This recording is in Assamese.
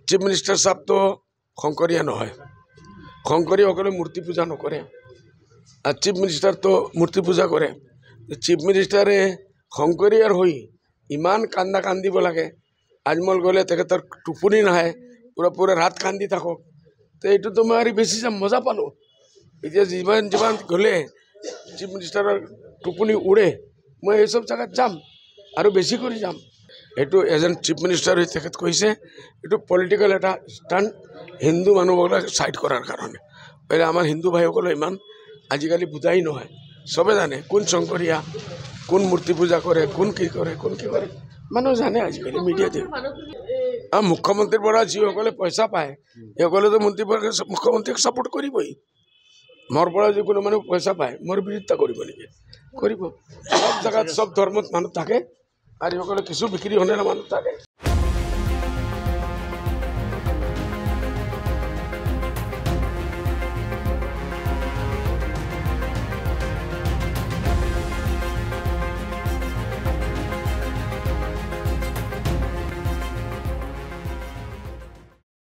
চিফ মিনিষ্টাৰ সাহেব তো শংকৰীয়া নহয়, শংকৰীসকলে মূৰ্তি পূজা নকৰে আৰু চিফ মিনিষ্টাৰ তো মূৰ্তি পূজা কৰে। চিফ মিনিষ্টাৰে শংকৰীয়াৰ হৈ ইমান কান্দা কান্দিব লাগে, আজমল গ'লে তেখেতৰ টোপনি নাহে, পুৰা ৰাত কান্দি থাকক। তো এইটোতো মই আৰু বেছি মজা পালোঁ। এতিয়া যিমান গ'লে চিফ মিনিষ্টাৰৰ টোপনি উৰে, মই এইসব জাগাত যাম আৰু বেছি কৰি যাম। এইটো এজন চিফ মিনিষ্টাৰ হৈ তেখেত কৈছে এইটো পলিটিকেল এটা ষ্টাণ্ট, হিন্দু মানুহবিলাক ছাইড কৰাৰ কাৰণে। আমাৰ হিন্দু ভাইসকলে ইমান আজিকালি বুজাই নহয়, চবে জানে কোন শংকৰীয়া, কোন মূৰ্তি পূজা কৰে, কোন কি কৰে মানুহ জানে আজিকালি মিডিয়াতে। মুখ্যমন্ত্ৰীৰ পৰা যিসকলে পইচা পায় সেইসকলেতো মুখ্যমন্ত্ৰীক ছাপোৰ্ট কৰিবই। মোৰ পৰা যদি কোনো মানুহ পইচা পায় মোৰ বিৰোধিতা কৰিব নেকি? কৰিব। সব জাগাত সব ধৰ্মত মানুহ থাকে আৰু এইসকলে কিছু বিক্ৰী হ'লে মানুহ থাকে।